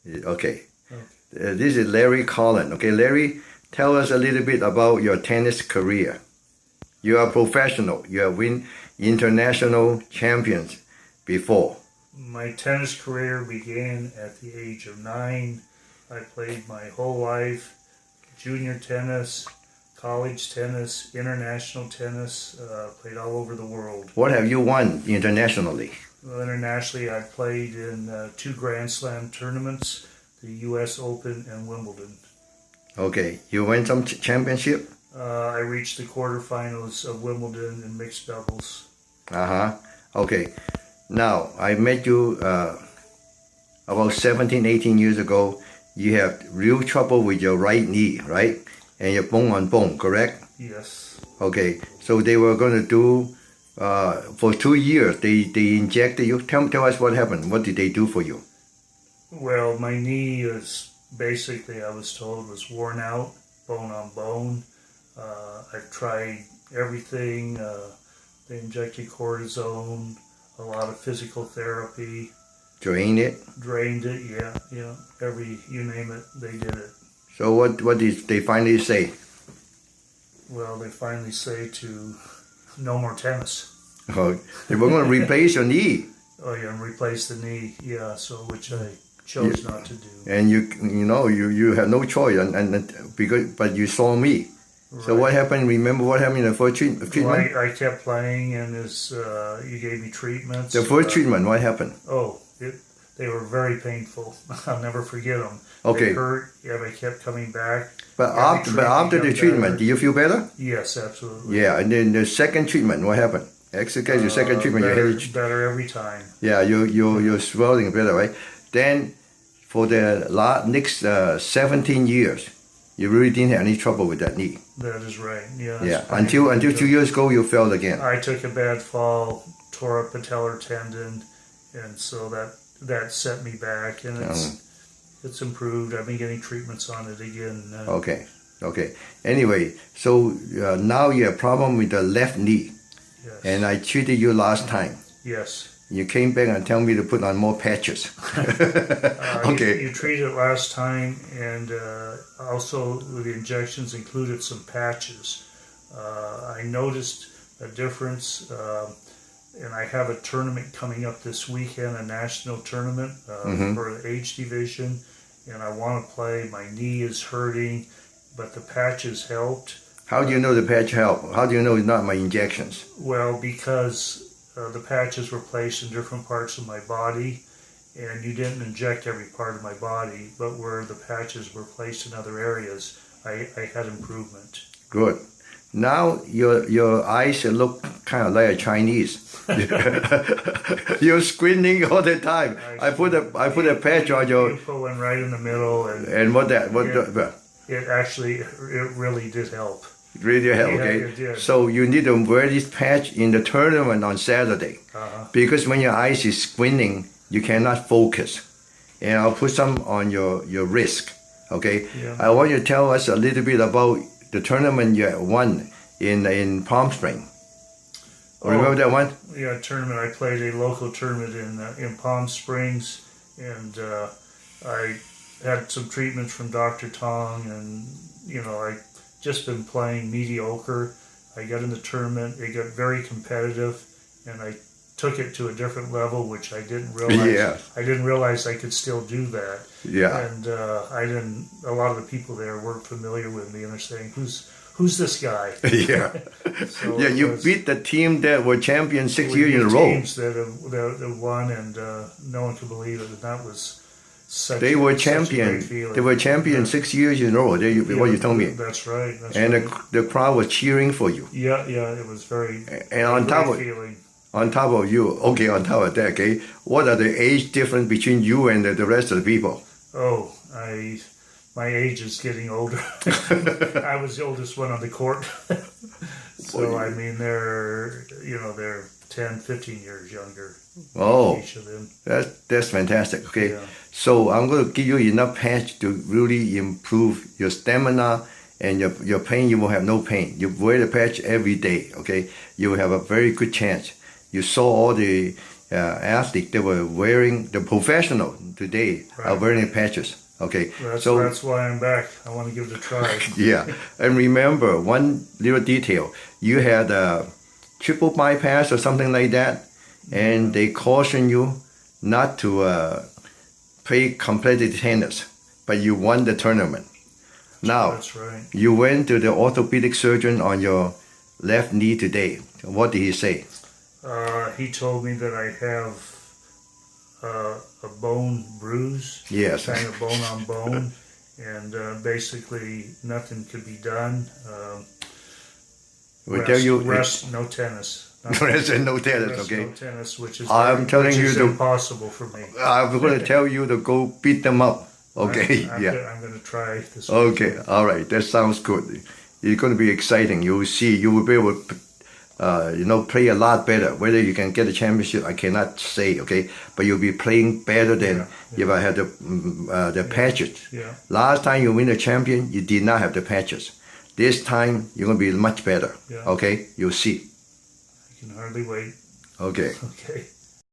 Okay. This is Larry Collin. Okay, Larry, tell us a little bit about your tennis career. You are professional. You have won international champions before. My tennis career began at the age of 9. I played my whole life, junior tennis, college tennis, international tennis, played all over the world. What have you won internationally? Well, internationally, I played in 2 Grand Slam tournaments, the U.S. Open and Wimbledon. Okay, you won some championship? I reached the quarterfinals of Wimbledon in mixed doubles. Okay. Now, I met you about 17, 18 years ago. You have real trouble with your right knee, right? And you're bone on bone, correct? Yes. Okay, so they were going to do, for 2 years, they injected you. Tell us what happened. What did they do for you? Well, my knee is basically, I was told, was worn out, bone on bone. I've tried everything. They injected cortisone, a lot of physical therapy. Drained it? Drained it, yeah. You name it, they did it. So what did they finally say? Well, they finally say to no more tennis. Oh, they were going to replace your knee. Oh yeah, and replace the knee, yeah, so which I chose not to do. And you had no choice, but you saw me. Right. So what happened? Remember what happened in the first treatment? Well, I kept playing, and you gave me treatments. The first treatment, what happened? They were very painful. I'll never forget them. Okay. They hurt. Yeah, they kept coming back. But after the treatment, do you feel better? Yes, absolutely. Yeah, and then the second treatment, what happened? Exercise, your second treatment, better every time. Yeah, you're swelling better, right? Then for the next 17 years, you really didn't have any trouble with that knee. That is right. Yeah. Yeah. Until 2 years ago, you fell again. I took a bad fall, tore a patellar tendon, and so that set me back. And it's improved. I've been getting treatments on it again. Okay. Anyway, so now you have a problem with the left knee. Yes. And I treated you last time. Yes. You came back and tell me to put on more patches. Okay. You treated it last time, and also the injections included some patches. I noticed a difference, and I have a tournament coming up this weekend, a national tournament for the age division, and I want to play. My knee is hurting, but the patches helped. How do you know the patch helped? How do you know it's not my injections? Well, because the patches were placed in different parts of my body, and you didn't inject every part of my body, but where the patches were placed in other areas, I had improvement. Good. Now your eyes look kind of like a Chinese. You're squinting all the time. I put a patch on your. You put one right in the middle, and it really did help. Really help, okay? It did. So you need to wear this patch in the tournament on Saturday. Because when your eyes is squinting, you cannot focus. And I'll put some on your wrist, okay? Yeah. I want you to tell us a little bit about the tournament you won in Palm Springs. Remember that one? Yeah, tournament. I played a local tournament in Palm Springs, and I had some treatments from Dr. Tong, and I just been playing mediocre. I got in the tournament. It got very competitive, and I took it to a different level, which I didn't realize. Yeah. I didn't realize I could still do that. Yeah. And a lot of the people there weren't familiar with me, and they're saying, "Who's this guy?" Yeah. So yeah, you beat the team that were champions 6 years in a row. Teams that have won, and no one could believe it. And that was. They were champions. They were champions 6 years in a row. What you told me. That's right. And the crowd was cheering for you. Yeah. It was very. And on top of you, okay. On top of that, okay. What are the age difference between you and the rest of the people? Oh, my age is getting older. I was the oldest one on the court. So I mean, they're 10, 15 years younger. Oh, each of them. That's fantastic. Okay, yeah. So I'm going to give you enough patch to really improve your stamina and your pain. You will have no pain. You wear the patch every day. Okay, you will have a very good chance. You saw all the athlete, they were wearing, the professional today are wearing patches. Okay, that's why I'm back. I want to give it a try. Yeah, and remember one little detail: you had a triple bypass or something like that, and they caution you not to play competitive tennis, but you won the tournament. Now, that's right. You went to the orthopedic surgeon on your left knee today. What did he say? He told me that I have a bone bruise. Yes. Kind of bone on bone, and basically nothing could be done. Rest, no tennis. Rest and no tennis, okay? No tennis, which is impossible for me. I'm going to tell you to go beat them up. Okay, I'm going to try this. Okay, all right, that sounds good. It's going to be exciting. You will see, you will be able to, play a lot better. Whether you can get a championship, I cannot say, okay? But you'll be playing better than if I had the patches. Yeah. Last time you win a champion, you did not have the patches. This time, you're going to be much better, okay? You'll see. I can hardly wait. Okay. Okay.